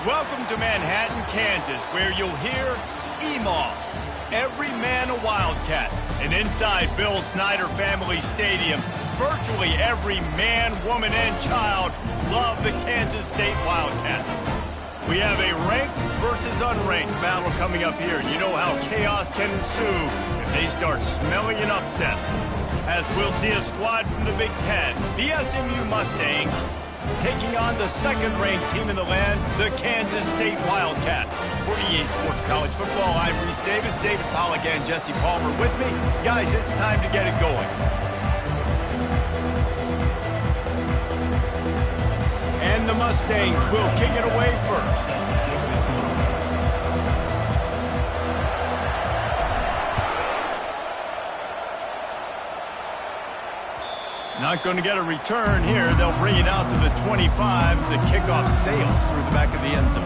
Welcome to Manhattan, Kansas, where you'll hear EMAW, every man a Wildcat. And inside Bill Snyder Family Stadium, virtually every man, woman, and child love the Kansas State Wildcats. We have a ranked versus unranked battle coming up here. You know how chaos can ensue if they start smelling an upset. As we'll see a squad from the Big Ten, the SMU Mustangs, taking on the second-ranked team in the land, the Kansas State Wildcats. For EA Sports College Football, I'm Reese Davis, David Pollack, and Jesse Palmer with me. Guys, it's time to get it going. And the Mustangs will kick it away first. Not going to get a return here. They'll bring it out to the 25 as the kickoff sails through the back of the end zone.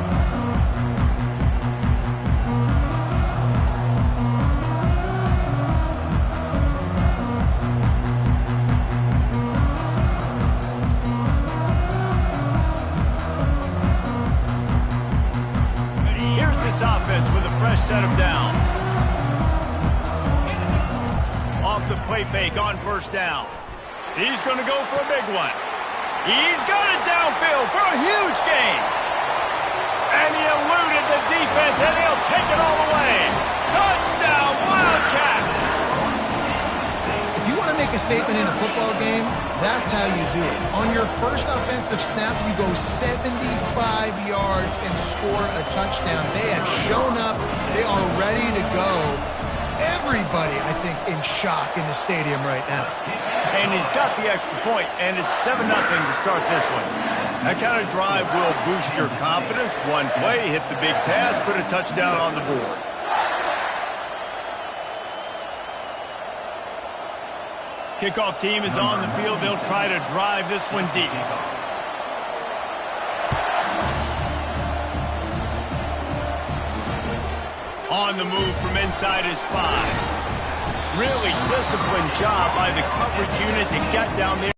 Here's this offense with a fresh set of downs. Off the play fake on first down. He's going to go for a big one. He's got it downfield for a huge gain. And he eluded the defense, and he'll take it all the way. Touchdown, Wildcats! If you want to make a statement in a football game, that's how you do it. On your first offensive snap, you go 75 yards and score a touchdown. They have shown up. They are ready to go. Everybody, I think, in shock in the stadium right now. And he's got the extra point, and it's 7-0 to start this one. That kind of drive will boost your confidence. One play, hit the big pass, put a touchdown on the board. Kickoff team is on the field. They'll try to drive this one deep. On the move from inside his 5. Really disciplined job by the coverage unit to get down there.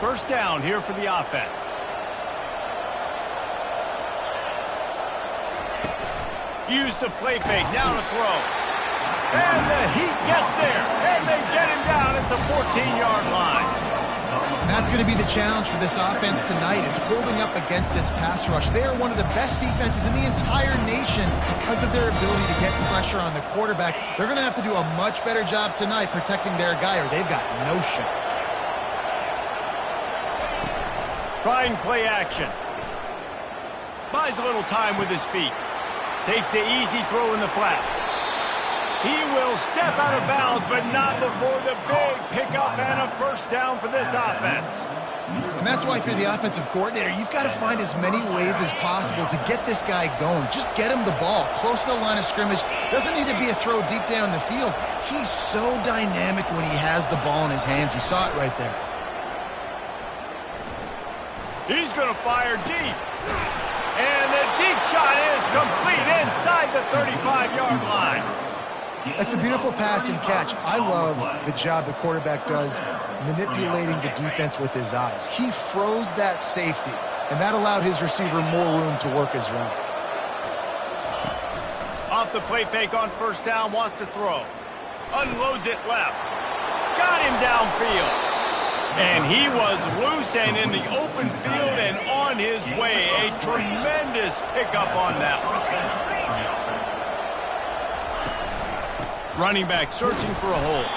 First down here for the offense. Use the play fake, now to throw. And the heat gets there, and they get him down at the 14-yard line. And that's going to be the challenge for this offense tonight, is holding up against this pass rush. They are one of the best defenses in the entire nation because of their ability to get pressure on the quarterback. They're going to have to do a much better job tonight protecting their guy, or they've got no shot. Trying play action. Buys a little time with his feet. Takes the easy throw in the flat. He will step out of bounds, but not before the big pickup and a first down for this offense. And that's why if you're the offensive coordinator, you've got to find as many ways as possible to get this guy going. Just get him the ball close to the line of scrimmage. Doesn't need to be a throw deep down the field. He's so dynamic when he has the ball in his hands. You saw it right there. He's going to fire deep. And the deep shot is complete inside the 35-yard line. That's a beautiful pass and catch. I love the job the quarterback does manipulating the defense with his eyes. He froze that safety, and that allowed his receiver more room to work his route. Off the play fake on first down, wants to throw. Unloads it left. Got him downfield. And he was loose and in the open field and on his way. A tremendous pickup on that one. Running back searching for a hole.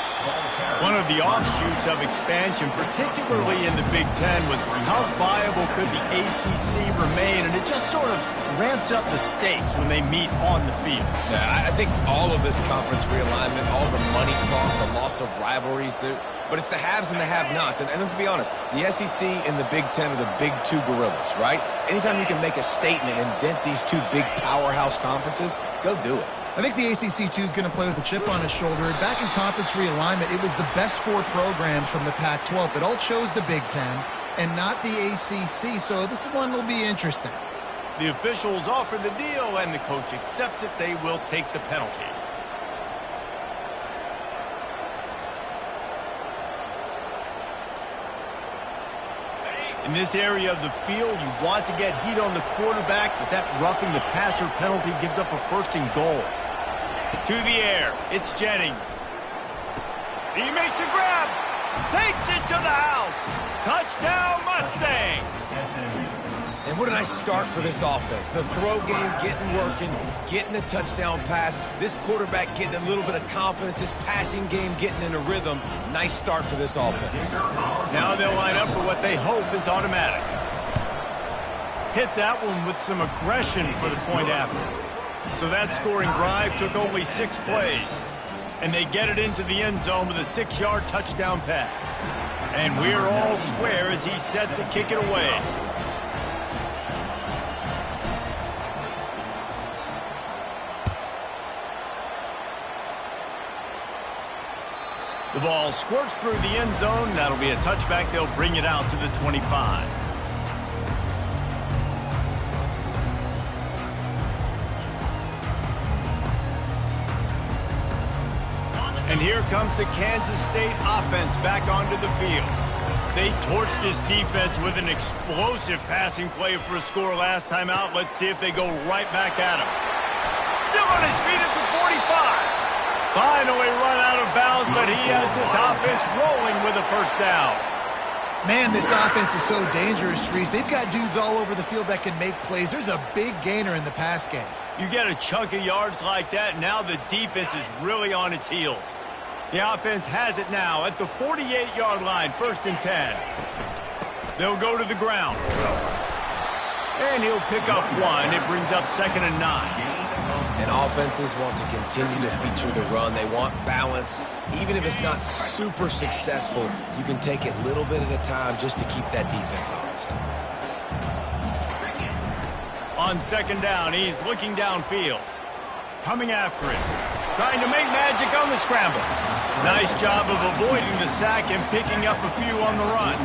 One of the offshoots of expansion, particularly in the Big Ten, was how viable could the ACC remain, and it just sort of ramps up the stakes when they meet on the field. Yeah, I think all of this conference realignment, all the money talk, the loss of rivalries, but it's the haves and the have-nots. And let's be honest, the SEC and the Big Ten are the big two gorillas, right? Anytime you can make a statement and dent these two big powerhouse conferences, go do it. I think the ACC, too, is going to play with a chip on his shoulder. Back in conference realignment, it was the best 4 programs from the Pac-12 that all chose the Big Ten and not the ACC, so this one will be interesting. The officials offer the deal, and the coach accepts it. They will take the penalty. In this area of the field, you want to get heat on the quarterback, but that roughing the passer penalty gives up a first and goal. To the air, it's Jennings. He makes a grab, takes it to the house. Touchdown, Mustangs. And what a nice start for this offense. The throw game getting working, getting the touchdown pass. This quarterback getting a little bit of confidence. This passing game getting in a rhythm. Nice start for this offense. Now they'll line up for what they hope is automatic. Hit that one with some aggression for the point after. So that scoring drive took only 6 plays. And they get it into the end zone with a 6-yard touchdown pass. And we're all square as he's set to kick it away. The ball squirts through the end zone. That'll be a touchback. They'll bring it out to the 25. And here comes the Kansas State offense back onto the field. They torched this defense with an explosive passing play for a score last time out. Let's see if they go right back at him. Still on his feet at the 45. Finally run out of bounds, but he has this offense rolling with a first down. Man, this offense is so dangerous, Reese. They've got dudes all over the field that can make plays. There's a big gainer in the pass game. You get a chunk of yards like that, now the defense is really on its heels. The offense has it now at the 48-yard line, 1st and 10. They'll go to the ground. And he'll pick up 1. It brings up 2nd and 9. And offenses want to continue to feature the run. They want balance. Even if it's not super successful, you can take it little bit at a time just to keep that defense honest. On 2nd down, he's looking downfield. Coming after it. Trying to make magic on the scramble. Nice job of avoiding the sack and picking up a few on the run.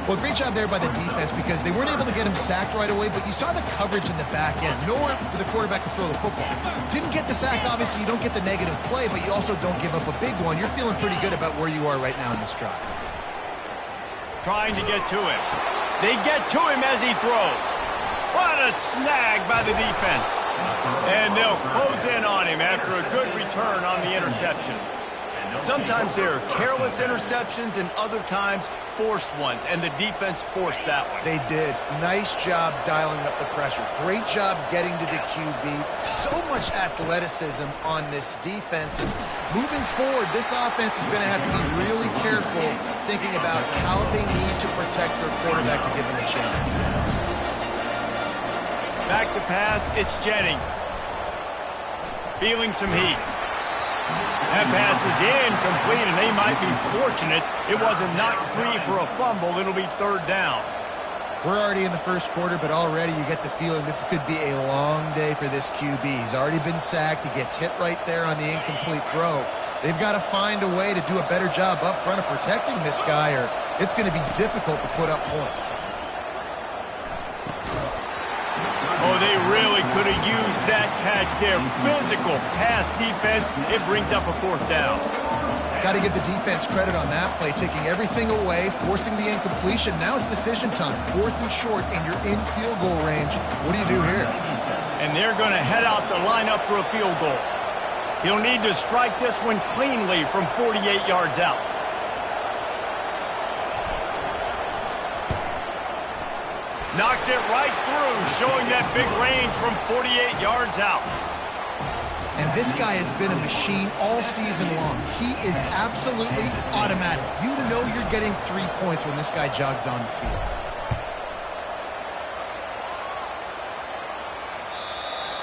Well, great job there by the defense because they weren't able to get him sacked right away, but you saw the coverage in the back end. Nowhere for the quarterback to throw the football. Didn't get the sack, obviously you don't get the negative play, but you also don't give up a big one. You're feeling pretty good about where you are right now in this drive. Trying to get to him. They get to him as he throws. What a snag by the defense. And they'll close in on him after a good return on the interception. Sometimes there are careless interceptions and other times forced ones, and the defense forced that one. They did. Nice job dialing up the pressure. Great job getting to the QB. So much athleticism on this defense. And moving forward, this offense is going to have to be really careful thinking about how they need to protect their quarterback to give him a chance. Back to pass, it's Jennings. Feeling some heat. That pass is incomplete, and they might be fortunate it wasn't knocked free for a fumble. It'll be 3rd down. We're already in the first quarter, but already you get the feeling this could be a long day for this QB. He's already been sacked. He gets hit right there on the incomplete throw. They've got to find a way to do a better job up front of protecting this guy, or it's going to be difficult to put up points. Oh, they really could have used that catch there. Physical pass defense. It brings up a 4th down. Got to give the defense credit on that play, taking everything away, forcing the incompletion. Now it's decision time. 4th and short, and you're in field goal range. What do you do here? And they're going to head out to line up for a field goal. He'll need to strike this one cleanly from 48 yards out. Knocked it right through, showing that big range from 48 yards out. And this guy has been a machine all season long. He is absolutely automatic. You know you're getting 3 points when this guy jogs on the field.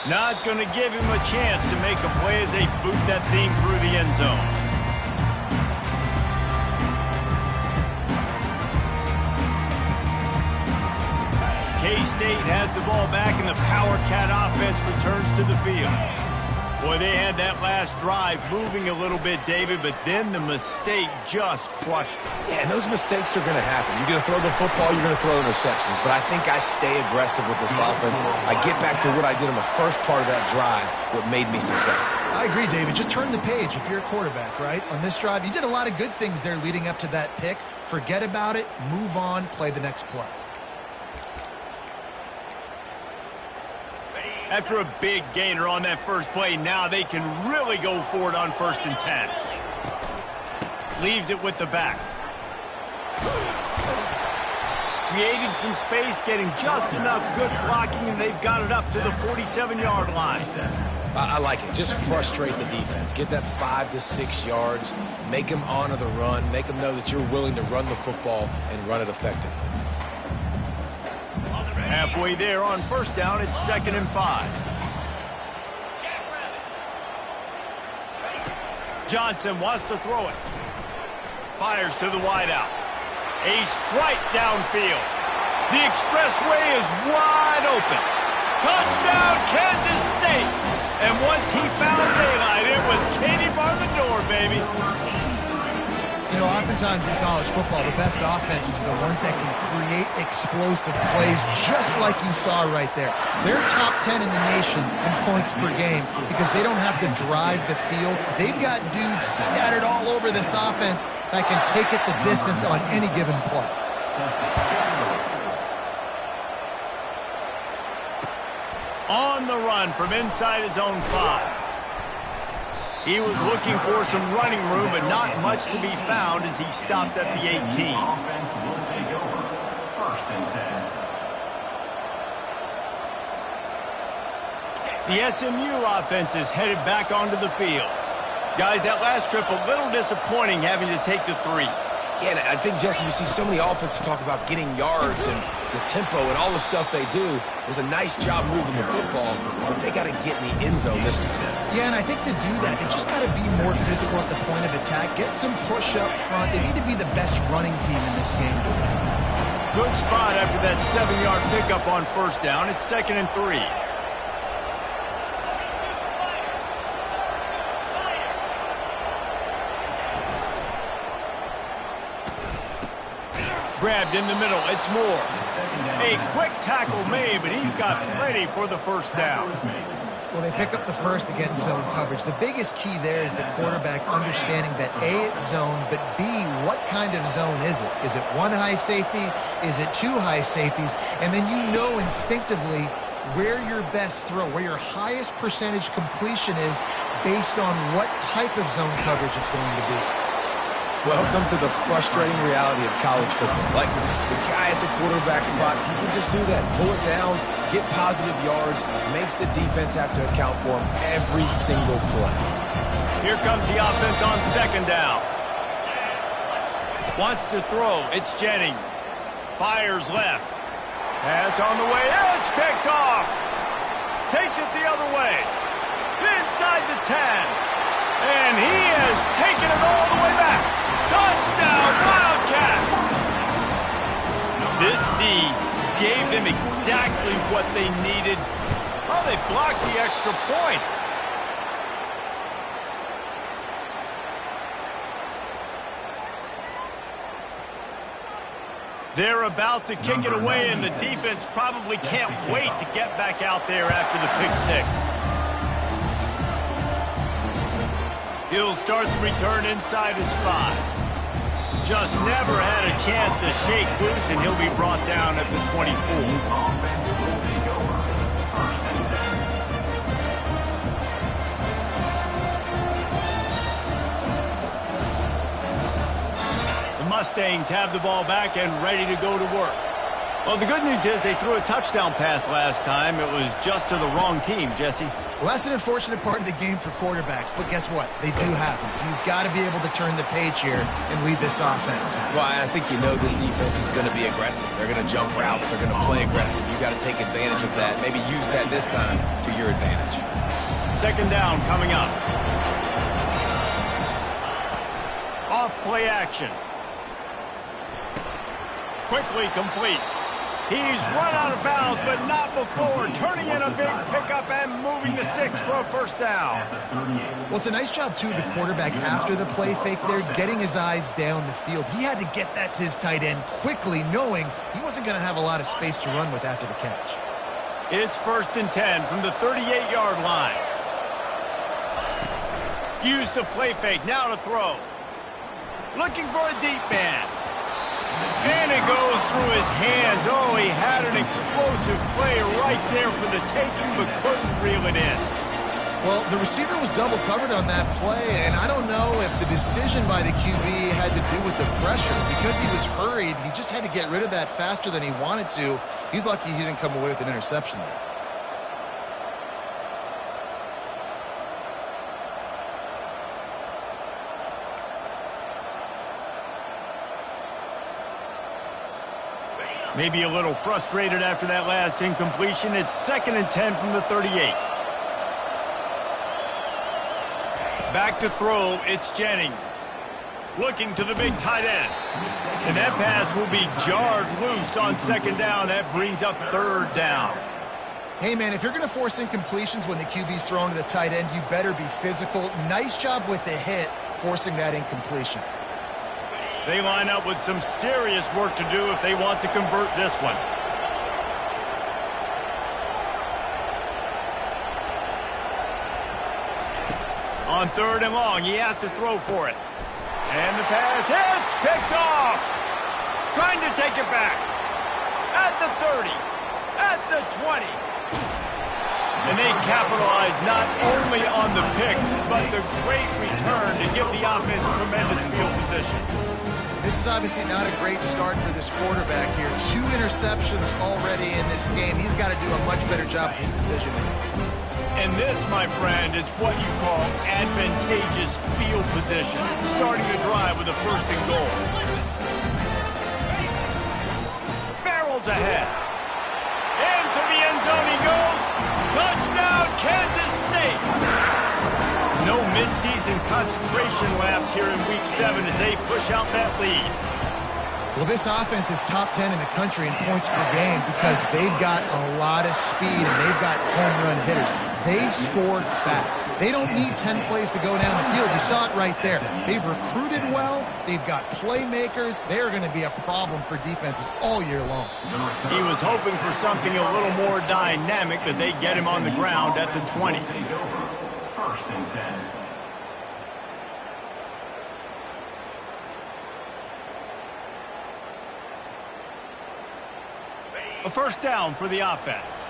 Not going to give him a chance to make a play as they boot that thing through the end zone. K-State has the ball back, and the Power Cat offense returns to the field. Boy, they had that last drive moving a little bit, David, but then the mistake just crushed them. Yeah, and those mistakes are going to happen. You're going to throw the football, you're going to throw interceptions. But I think I stay aggressive with this offense. I get back to what I did on the first part of that drive, what made me successful. I agree, David. Just turn the page if you're a quarterback, right? On this drive, you did a lot of good things there leading up to that pick. Forget about it, move on, play the next play. After a big gainer on that first play, now they can really go for it on 1st and 10. Leaves it with the back. Creating some space, getting just enough good blocking, and they've got it up to the 47-yard line. I like it. Just frustrate the defense. Get that 5 to 6 yards. Make them honor the run. Make them know that you're willing to run the football and run it effectively. Halfway there on 1st down, it's 2nd and 5. Johnson wants to throw it. Fires to the wideout. A strike downfield. The expressway is wide open. Touchdown, Kansas State. And once he found daylight, it was Katie bar the door, baby. You know, oftentimes in college football, the best offenses are the ones that can create explosive plays just like you saw right there. They're top 10 in the nation in points per game because they don't have to drive the field. They've got dudes scattered all over this offense that can take it the distance on any given play. On the run from inside his own 5. He was looking for some running room, but not much to be found as he stopped at the 18. Offense will take over. 1st and 10. The SMU offense is headed back onto the field. Guys, that last trip a little disappointing having to take the 3. Yeah, and I think, Jesse, you see so many offenses talk about getting yards and the tempo and all the stuff they do. It was a nice job moving the football, but they got to get in the end zone this time. Yeah, and I think to do that, they just got to be more physical at the point of attack. Get some push up front. They need to be the best running team in this game. Good spot after that 7-yard pickup on 1st down. It's 2nd and 3. Grabbed in the middle. It's Moore. A quick tackle made, but he's got plenty for the 1st down. Well, they pick up the first against zone coverage. The biggest key there is the quarterback understanding that A, it's zone, but B, what kind of zone is it? Is it 1 high safety? Is it 2 high safeties? And then you know instinctively where your best throw, where your highest percentage completion is based on what type of zone coverage it's going to be. Welcome to the frustrating reality of college football. Like, the guy at the quarterback spot, he can just do that. Pull it down, get positive yards, makes the defense have to account for him every single play. Here comes the offense on 2nd down. Wants to throw. It's Jennings. Fires left. Pass on the way. It's picked off. Takes it the other way. Inside the 10. And he has taken it all the way back. Touchdown, Wildcats! This D gave them exactly what they needed. Well, they blocked the extra point. They're about to kick it away, and the defense probably can't wait to get back out there after the pick 6. He'll start the return inside his 5. Just never had a chance to shake loose, and he'll be brought down at the 24. The Mustangs have the ball back and ready to go to work. Well, the good news is they threw a touchdown pass last time. It was just to the wrong team, Jesse. Well, that's an unfortunate part of the game for quarterbacks, but guess what? They do happen, so you've got to be able to turn the page here and lead this offense. Well, I think you know this defense is going to be aggressive. They're going to jump routes. They're going to play aggressive. You've got to take advantage of that. Maybe use that this time to your advantage. 2nd down coming up. Off play action. Quickly complete. He's run out of bounds, but not before turning in a big pickup and moving the sticks for a first down. Well, it's a nice job, too, of the quarterback after the play fake there, getting his eyes down the field. He had to get that to his tight end quickly, knowing he wasn't going to have a lot of space to run with after the catch. It's 1st and 10 from the 38-yard line. Use the play fake, now to throw. Looking for a deep man. And it goes through his hands. Oh, he had an explosive play right there for the taking, but couldn't reel it in. Well, the receiver was double covered on that play, and I don't know if the decision by the QB had to do with the pressure. Because he was hurried, he just had to get rid of that faster than he wanted to. He's lucky he didn't come away with an interception there. Maybe a little frustrated after that last incompletion. It's 2nd and 10 from the 38. Back to throw, it's Jennings. Looking to the big tight end. And that pass will be jarred loose on 2nd down. That brings up 3rd down. Hey, man, if you're going to force incompletions when the QB's thrown to the tight end, you better be physical. Nice job with the hit, forcing that incompletion. They line up with some serious work to do if they want to convert this one. On 3rd and long, he has to throw for it. And the pass hits, picked off. Trying to take it back. At the 30, at the 20. And they capitalize not only on the pick, but the great return to give the offense tremendous field position. This is obviously not a great start for this quarterback here. 2 interceptions already in this game. He's got to do a much better job with his decision-making. And this, my friend, is what you call advantageous field position. Starting the drive with a 1st and goal. Barrels ahead. Into the end zone he goes. Touchdown, Kansas State. No midseason concentration laps here in Week 7 as they push out that lead. Well, this offense is top 10 in the country in points per game because they've got a lot of speed and they've got home run hitters. They score fast. They don't need 10 plays to go down the field. You saw it right there. They've recruited well. They've got playmakers. They are going to be a problem for defenses all year long. He was hoping for something a little more dynamic, but they get him on the ground at the 20. 1st and 10. A 1st down for the offense.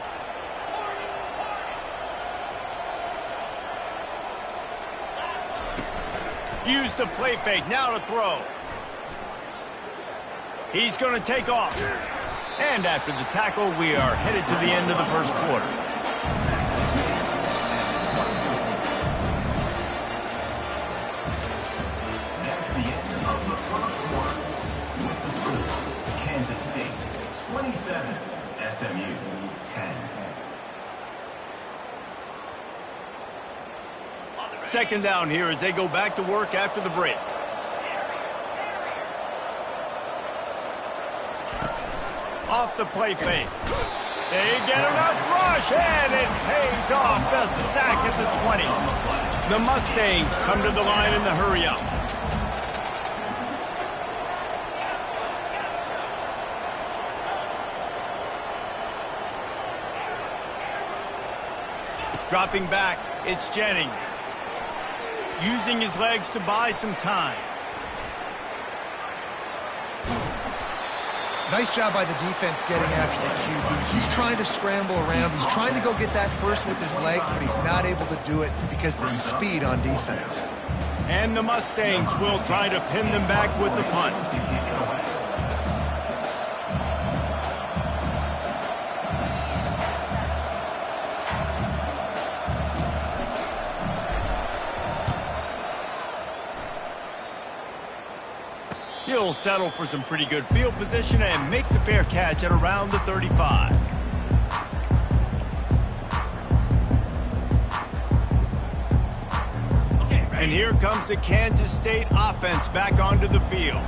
Use the play fake, now to throw. He's going to take off. And after the tackle, we are headed to the end of the 1st quarter. That's the end of the 1st quarter. With the score, Kansas State 27, SMU 10. 2nd down here as they go back to work after the break. Off the play fake. They get enough rush, and it pays off. The sack at the 20. The Mustangs come to the line in the hurry-up. Dropping back, it's Jennings. Using his legs to buy some time. Nice job by the defense getting after the QB. He's trying to scramble around. He's trying to go get that first with his legs, but he's not able to do it because of the speed on defense. And the Mustangs will try to pin them back with the punt. He'll settle for some pretty good field position and make the fair catch at around the 35. And here comes the Kansas State offense back onto the field.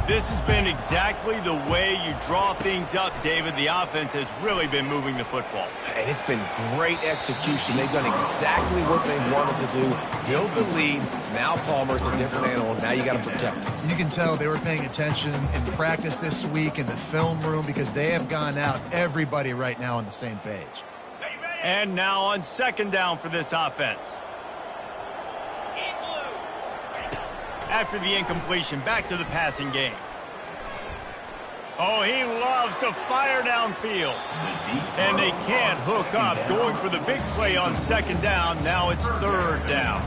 This has been exactly the way you draw things up, David. The offense has really been moving the football. And it's been great execution. They've done exactly what they wanted to do. Build the lead. Now Palmer's a different animal. Now you got to protect him. You can tell they were paying attention in practice this week in the film room because they have gone out, everybody right now on the same page. And now on second down for this offense. After the incompletion, back to the passing game. Oh, he loves to fire downfield. And they can't hook up, going for the big play on second down. Now it's third down.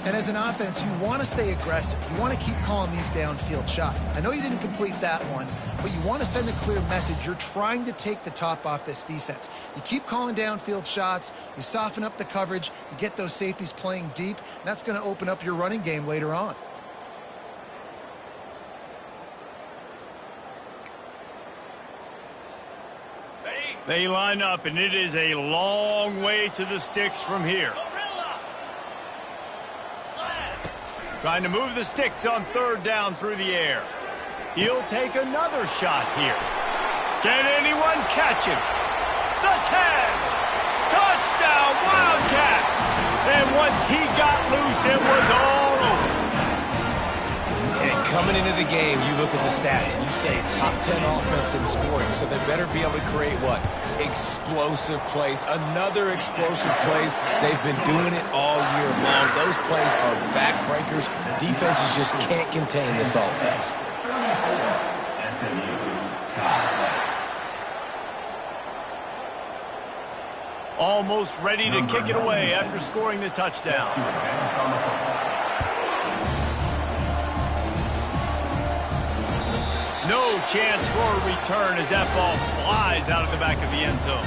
And as an offense, you want to stay aggressive. You want to keep calling these downfield shots. I know you didn't complete that one, but you want to send a clear message. You're trying to take the top off this defense. You keep calling downfield shots. You soften up the coverage. You get those safeties playing deep. And that's going to open up your running game later on. They line up, and it is a long way to the sticks from here. Trying to move the sticks on third down through the air. He'll take another shot here. Can anyone catch him? The 10! Touchdown, Wildcats! And once he got loose, it was all over. And coming into the game, you look at the stats and you say top 10 offense in scoring, so they better be able to create what? Explosive plays. Another explosive plays. They've been doing it all year long. Those plays are backbreakers. Defenses just can't contain this offense. Almost ready to kick it away after scoring the touchdown. No chance for a return as that ball flies out of the back of the end zone.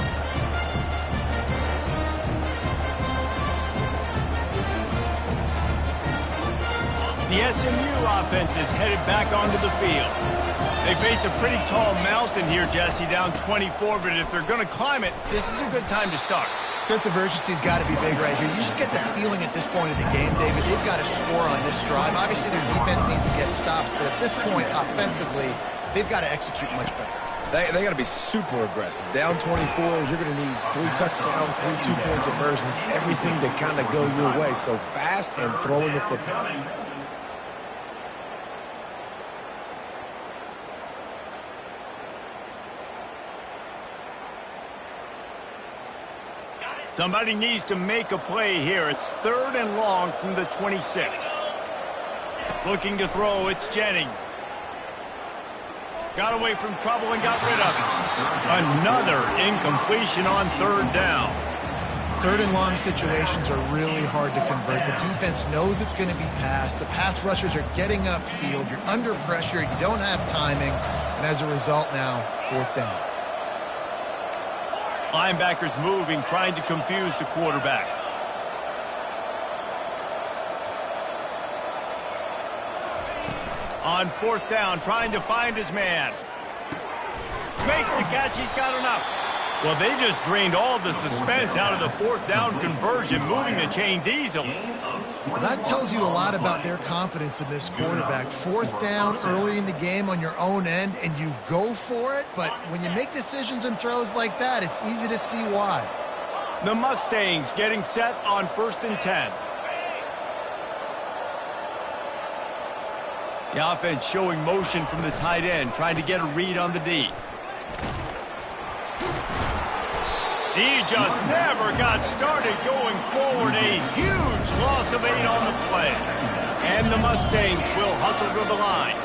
The SMU offense is headed back onto the field. They face a pretty tall mountain here, Jesse, down 24, but if they're going to climb it, this is a good time to start. Sense of urgency's got to be big right here. You just get the feeling at this point of the game, David, they've got to score on this drive. Obviously, their defense needs to get stops, but at this point, offensively, they've got to execute much better. They got to be super aggressive. Down 24, you're going to need 3 touchdowns, 3 two-point conversions, everything to kind of go your way. So fast and throwing the football. Somebody needs to make a play here. It's third and long from the 26. Looking to throw, it's Jennings. Got away from trouble and got rid of it. Another incompletion on third down. Third and long situations are really hard to convert. The defense knows it's going to be passed. The pass rushers are getting upfield. You're under pressure. You don't have timing. And as a result now, fourth down. Linebackers moving, trying to confuse the quarterback. On fourth down, trying to find his man. Makes the catch, he's got enough. Well, they just drained all the suspense out of the fourth down conversion, moving the chains easily. That tells you a lot about their confidence in this quarterback. Fourth down early in the game on your own end, and you go for it, but when you make decisions and throws like that, it's easy to see why. The Mustangs getting set on 1st and 10. The offense showing motion from the tight end, trying to get a read on the D. He just never got started going forward. A huge loss of 8 on the play. And the Mustangs will hustle to the line.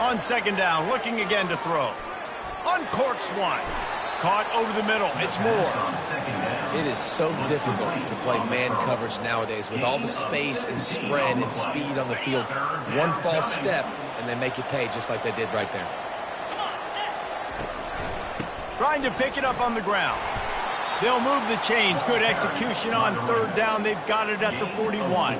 On second down, looking again to throw. Uncorks one. Caught over the middle. It's Moore. It is so difficult to play man coverage nowadays with all the space and spread and speed on the field. One false step, and they make you pay just like they did right there. Trying to pick it up on the ground. They'll move the chains. Good execution on third down. They've got it at the 41.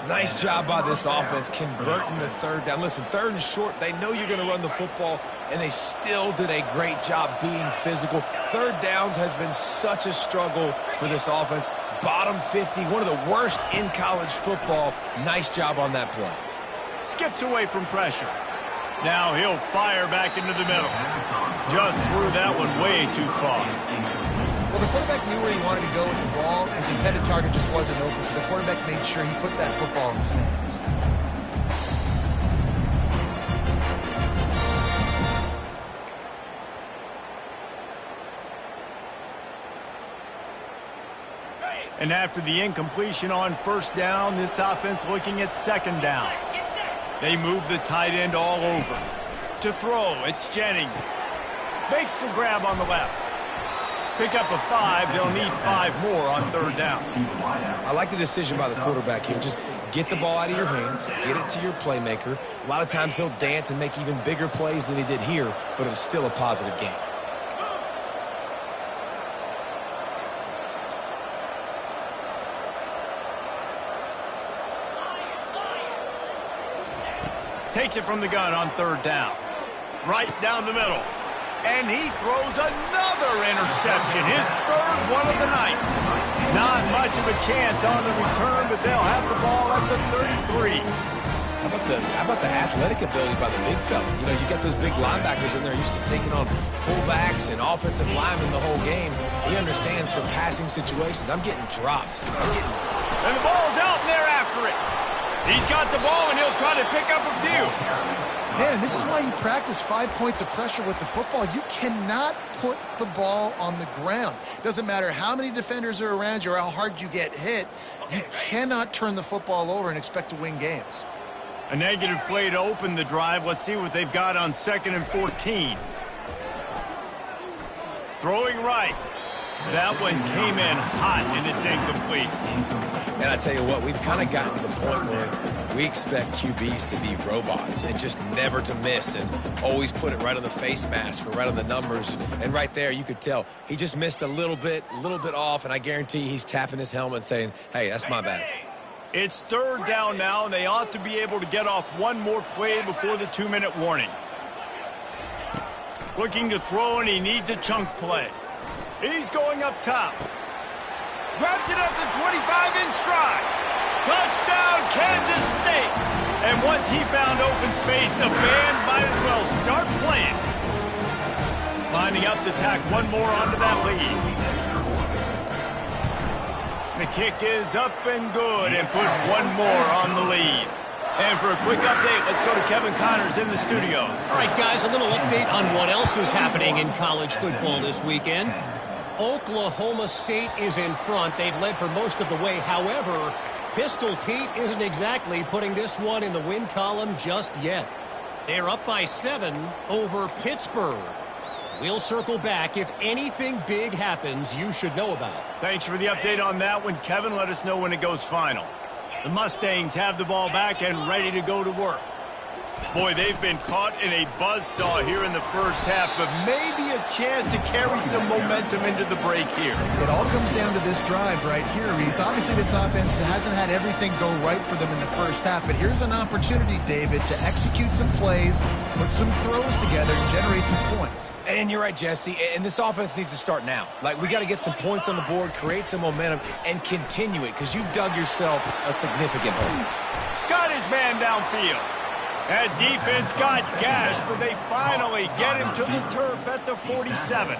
Nice job by this offense converting the third down. Listen, third and short, they know you're going to run the football, and they still did a great job being physical. Third downs has been such a struggle for this offense. Bottom 50, one of the worst in college football. Nice job on that play. Skips away from pressure. Now he'll fire back into the middle. Just threw that one way too far. Well, the quarterback knew where he wanted to go with the ball. His intended target just wasn't open, so the quarterback made sure he put that football in the stands. And after the incompletion on first down, this offense looking at second down. They move the tight end all over. To throw, it's Jennings. Makes the grab on the left. Pick up a 5. They'll need 5 more on third down. I like the decision by the quarterback here. Just get the ball out of your hands, get it to your playmaker. A lot of times he'll dance and make even bigger plays than he did here, but it was still a positive game. Takes it from the gun on third down. Right down the middle. And he throws another interception. His third one of the night. Not much of a chance on the return, but they'll have the ball at the 33. How about the athletic ability by the big fella? You know, you got those big linebackers in there used to taking on fullbacks and offensive linemen the whole game. He understands from passing situations. I'm getting dropped. And the ball's out, and they're after it. He's got the ball, and he'll try to pick up a few. Man, and this is why you practice 5 points of pressure with the football. You cannot put the ball on the ground. Doesn't matter how many defenders are around you or how hard you get hit. You cannot turn the football over and expect to win games. A negative play to open the drive. Let's see what they've got on 2nd and 14. Throwing right. That one came in hot, and it's incomplete. And I tell you what, we've kind of gotten to the point where we expect QBs to be robots and just never to miss and always put it right on the face mask or right on the numbers. And right there, you could tell he just missed a little bit off, and I guarantee he's tapping his helmet saying, hey, that's my bad. It's third down now, and they ought to be able to get off one more play before the 2-minute warning. Looking to throw, and he needs a chunk play. He's going up top. Grabs it at the 25 in stride. Touchdown, Kansas State. And once he found open space, the band might as well start playing. Lining up to tack one more onto that lead. The kick is up and good and put one more on the lead. And for a quick update, let's go to Kevin Connors in the studio. All right, guys, a little update on what else is happening in college football this weekend. Oklahoma State is in front. They've led for most of the way. However, Pistol Pete isn't exactly putting this one in the win column just yet. They're up by 7 over Pittsburgh. We'll circle back. If anything big happens, you should know about it. Thanks for the update on that one, Kevin. Let us know when it goes final. The Mustangs have the ball back and ready to go to work. Boy, they've been caught in a buzzsaw here in the first half, but maybe a chance to carry some momentum into the break here. It all comes down to this drive right here, Reese. Obviously, this offense hasn't had everything go right for them in the first half, but here's an opportunity, David, to execute some plays, put some throws together, and generate some points. And you're right, Jesse, and this offense needs to start now. Like, we got to get some points on the board, create some momentum, and continue it, because you've dug yourself a significant hole. Got his man downfield. That defense got gashed, but they finally get him to the turf at the 47.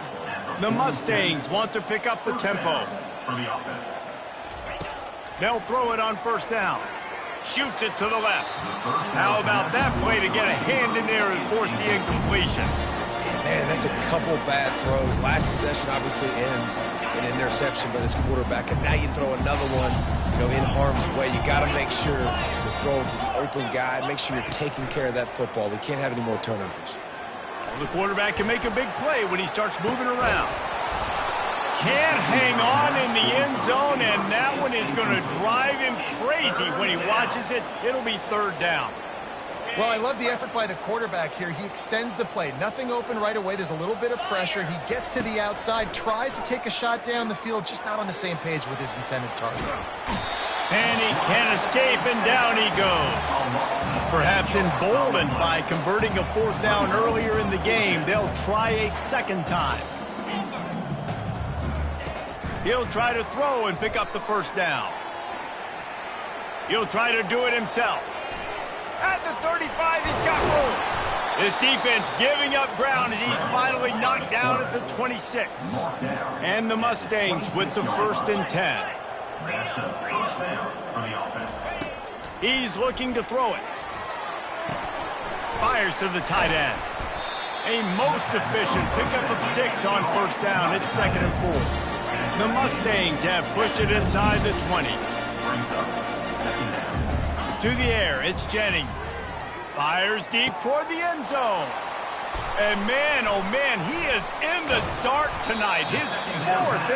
The Mustangs want to pick up the tempo. They'll throw it on first down. Shoots it to the left. How about that play to get a hand in there and force the incompletion? Man, that's a couple bad throws. Last possession obviously ends in an interception by this quarterback, and now you throw another one, in harm's way. You got to make sure you throw it to the open guy. Make sure you're taking care of that football. We can't have any more turnovers. The quarterback can make a big play when he starts moving around. Can't hang on in the end zone, and that one is going to drive him crazy when he watches it. It'll be third down. Well, I love the effort by the quarterback here. He extends the play. Nothing open right away. There's a little bit of pressure. He gets to the outside, tries to take a shot down the field, just not on the same page with his intended target. And he can't escape, and down he goes. Perhaps emboldened by converting a fourth down earlier in the game, they'll try a second time. He'll try to throw and pick up the first down. He'll try to do it himself. At the 35, he's got room. This defense giving up ground as he's finally knocked down at the 26. And the Mustangs with the 1st and 10. He's looking to throw it. Fires to the tight end. A most efficient pickup of 6 on first down. It's 2nd and 4. The Mustangs have pushed it inside the 20. To the air, it's Jennings. Fires deep toward the end zone. And man, oh man, he is in the dark tonight. His 4th